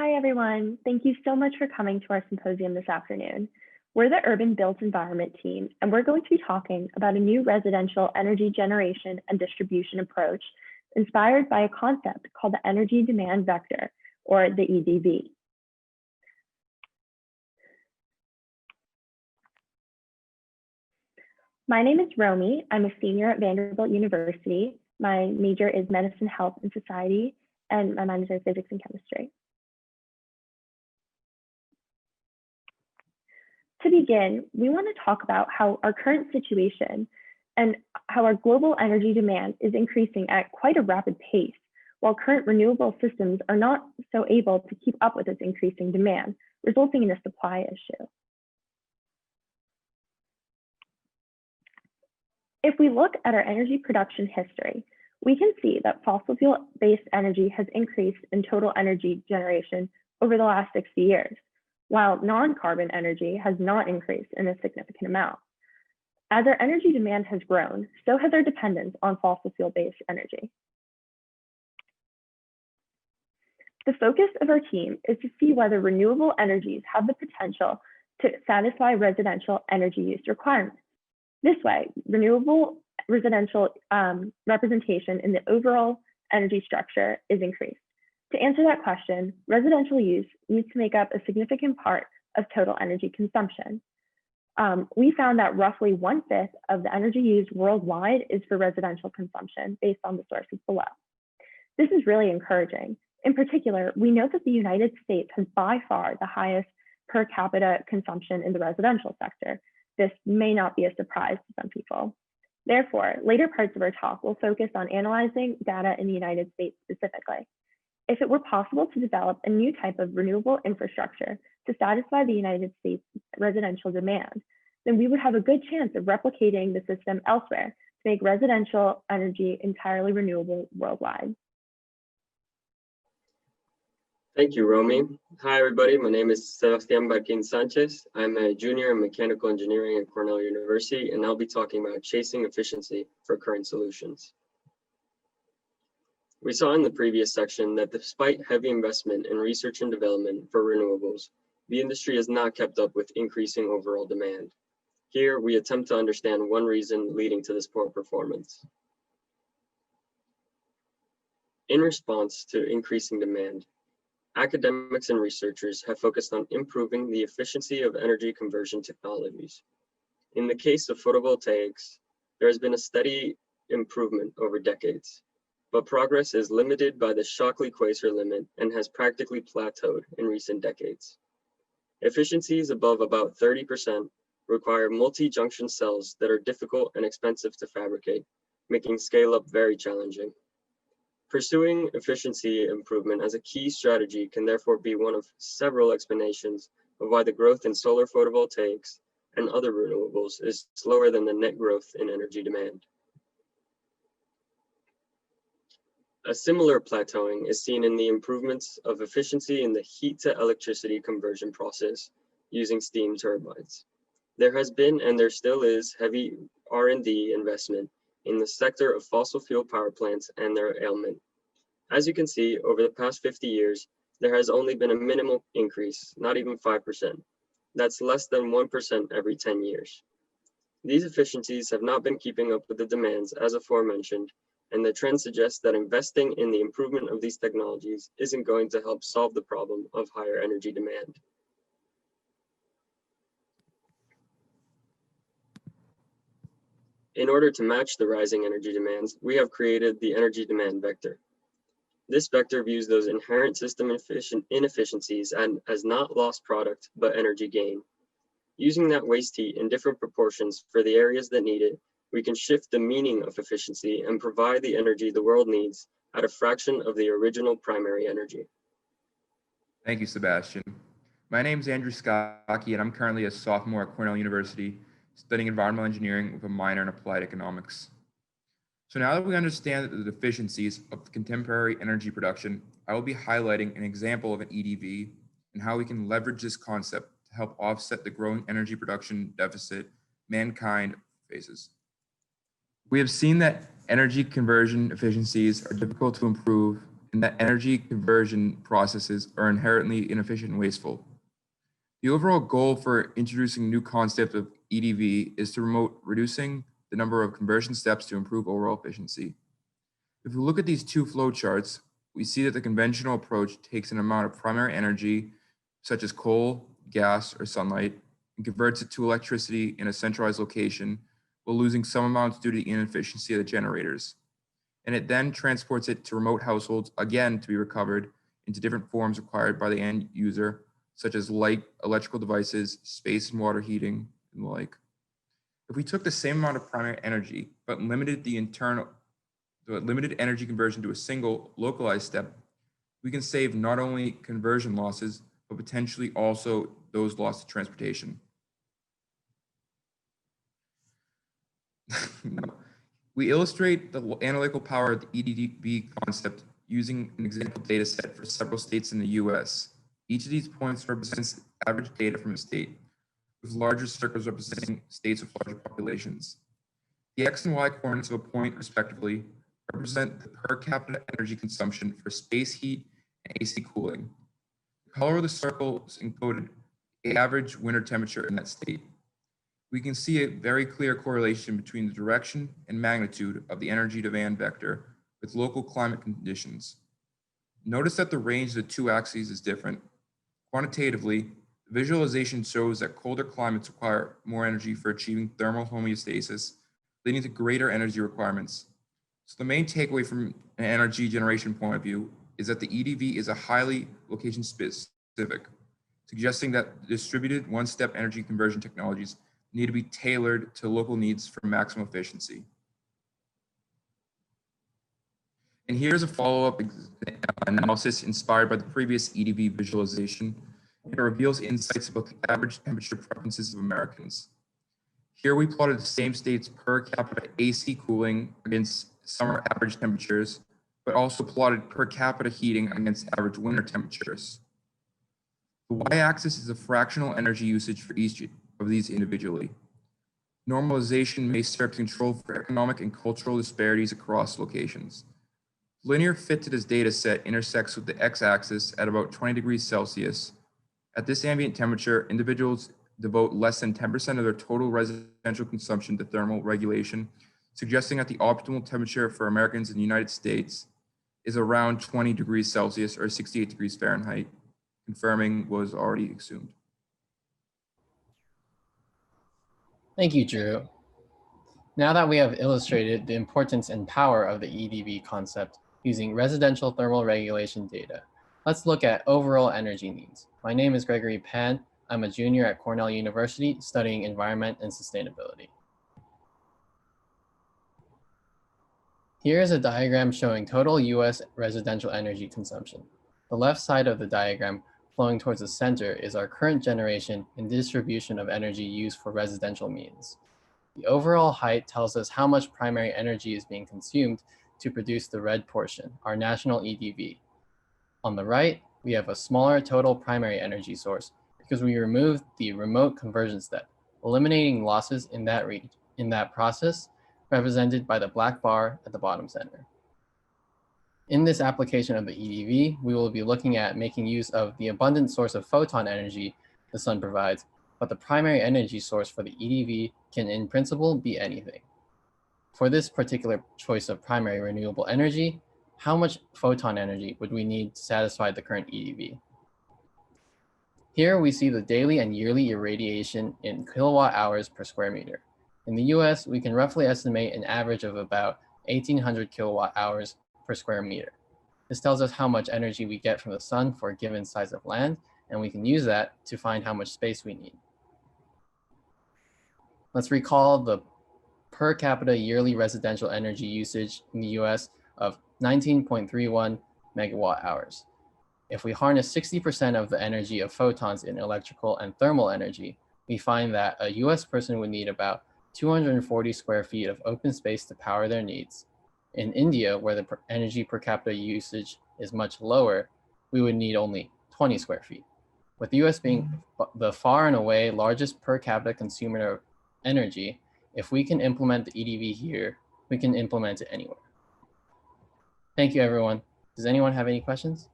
Hi, everyone. Thank you so much for coming to our symposium this afternoon. We're the Urban Built Environment team, and we're going to be talking about a new residential energy generation and distribution approach inspired by a concept called the energy demand vector, or the EDV. My name is Romy. I'm a senior at Vanderbilt University. My major is medicine, health, and society, and my minors are physics and chemistry. To begin, we want to talk about how our current situation and how our global energy demand is increasing at quite a rapid pace, while current renewable systems are not so able to keep up with this increasing demand, resulting in a supply issue. If we look at our energy production history, we can see that fossil fuel-based energy has increased in total energy generation over the last 60 years, while non-carbon energy has not increased in a significant amount. As our energy demand has grown, so has our dependence on fossil fuel-based energy. The focus of our team is to see whether renewable energies have the potential to satisfy residential energy use requirements. This way, renewable residential representation in the overall energy structure is increased. To answer that question, residential use needs to make up a significant part of total energy consumption. We found that roughly 1/5 of the energy used worldwide is for residential consumption based on the sources below. This is really encouraging. In particular, we note that the United States has by far the highest per capita consumption in the residential sector. This may not be a surprise to some people. Therefore, later parts of our talk will focus on analyzing data in the United States specifically. If it were possible to develop a new type of renewable infrastructure to satisfy the United States residential demand, then we would have a good chance of replicating the system elsewhere to make residential energy entirely renewable worldwide. Thank you, Romy. Hi, everybody. My name is Sebastián Barquín Sánchez. I'm a junior in mechanical engineering at Cornell University, and I'll be talking about chasing efficiency for current solutions. We saw in the previous section that despite heavy investment in research and development for renewables, the industry has not kept up with increasing overall demand. Here, we attempt to understand one reason leading to this poor performance. In response to increasing demand, academics and researchers have focused on improving the efficiency of energy conversion technologies. In the case of photovoltaics, there has been a steady improvement over decades, but progress is limited by the Shockley-Queisser limit and has practically plateaued in recent decades. Efficiencies above about 30% require multi-junction cells that are difficult and expensive to fabricate, making scale-up very challenging. Pursuing efficiency improvement as a key strategy can therefore be one of several explanations of why the growth in solar photovoltaics and other renewables is slower than the net growth in energy demand. A similar plateauing is seen in the improvements of efficiency in the heat to electricity conversion process using steam turbines. There has been, and there still is, heavy R&D investment in the sector of fossil fuel power plants and their ailment. As you can see, over the past 50 years, there has only been a minimal increase, not even 5%. That's less than 1% every 10 years. These efficiencies have not been keeping up with the demands as aforementioned, and the trend suggests that investing in the improvement of these technologies isn't going to help solve the problem of higher energy demand. In order to match the rising energy demands, we have created the energy demand vector. This vector views those inherent system inefficiencies as not lost product, but energy gain. Using that waste heat in different proportions for the areas that need it, we can shift the meaning of efficiency and provide the energy the world needs at a fraction of the original primary energy. Thank you, Sebastian. My name is Andrew Skocky, and I'm currently a sophomore at Cornell University, studying environmental engineering with a minor in applied economics. So now that we understand the deficiencies of contemporary energy production, I will be highlighting an example of an EDV and how we can leverage this concept to help offset the growing energy production deficit mankind faces. We have seen that energy conversion efficiencies are difficult to improve in and that energy conversion processes are inherently inefficient and wasteful. The overall goal for introducing a new concept of EDV is to promote reducing the number of conversion steps to improve overall efficiency. If we look at these two flow charts, we see that the conventional approach takes an amount of primary energy, such as coal, gas, or sunlight, and converts it to electricity in a centralized location, while losing some amounts due to the inefficiency of the generators. And it then transports it to remote households, again to be recovered into different forms required by the end user, such as light, electrical devices, space and water heating, and the like. If we took the same amount of primary energy, but limited limited energy conversion to a single localized step, we can save not only conversion losses, but potentially also those lost to transportation. We illustrate the analytical power of the EDV concept using an example data set for several states in the US. Each of these points represents average data from a state, with larger circles representing states with larger populations. The X and Y coordinates of a point, respectively, represent the per capita energy consumption for space heat and AC cooling. The color of the circles encoded the average winter temperature in that state. We can see a very clear correlation between the direction and magnitude of the energy demand vector with local climate conditions. Notice that the range of the two axes is different. Quantitatively, the visualization shows that colder climates require more energy for achieving thermal homeostasis, leading to greater energy requirements. So the main takeaway from an energy generation point of view is that the EDV is a highly location specific, suggesting that distributed one-step energy conversion technologies need to be tailored to local needs for maximum efficiency. And here's a follow-up analysis inspired by the previous EDV visualization. It reveals insights about the average temperature preferences of Americans. Here we plotted the same state's per capita AC cooling against summer average temperatures, but also plotted per capita heating against average winter temperatures. The y-axis is a fractional energy usage for each of these individually. Normalization may serve to control for economic and cultural disparities across locations. Linear fit to this data set intersects with the x-axis at about 20 degrees Celsius. At this ambient temperature, individuals devote less than 10% of their total residential consumption to thermal regulation, suggesting that the optimal temperature for Americans in the United States is around 20 degrees Celsius or 68 degrees Fahrenheit, confirming what was already assumed. Thank you, Drew. Now that we have illustrated the importance and power of the EDV concept using residential thermal regulation data, let's look at overall energy needs. My name is Gregory Pan. I'm a junior at Cornell University studying environment and sustainability. Here is a diagram showing total US residential energy consumption. The left side of the diagram flowing towards the center is our current generation and distribution of energy used for residential means. The overall height tells us how much primary energy is being consumed to produce the red portion, our national EDV. On the right, we have a smaller total primary energy source because we removed the remote conversion step, eliminating losses in that process, represented by the black bar at the bottom center. In this application of the EDV, we will be looking at making use of the abundant source of photon energy the sun provides, but the primary energy source for the EDV can in principle be anything. For this particular choice of primary renewable energy, how much photon energy would we need to satisfy the current EDV? Here we see the daily and yearly irradiation in kilowatt hours per square meter. In the US, we can roughly estimate an average of about 1,800 kilowatt hours per square meter. This tells us how much energy we get from the sun for a given size of land, and we can use that to find how much space we need. Let's recall the per capita yearly residential energy usage in the US of 19.31 megawatt hours. If we harness 60% of the energy of photons in electrical and thermal energy, we find that a US person would need about 240 square feet of open space to power their needs. In India, where the energy per capita usage is much lower, we would need only 20 square feet. With the US being the far and away largest per capita consumer of energy, if we can implement the EDV here, we can implement it anywhere. Thank you, everyone. Does anyone have any questions?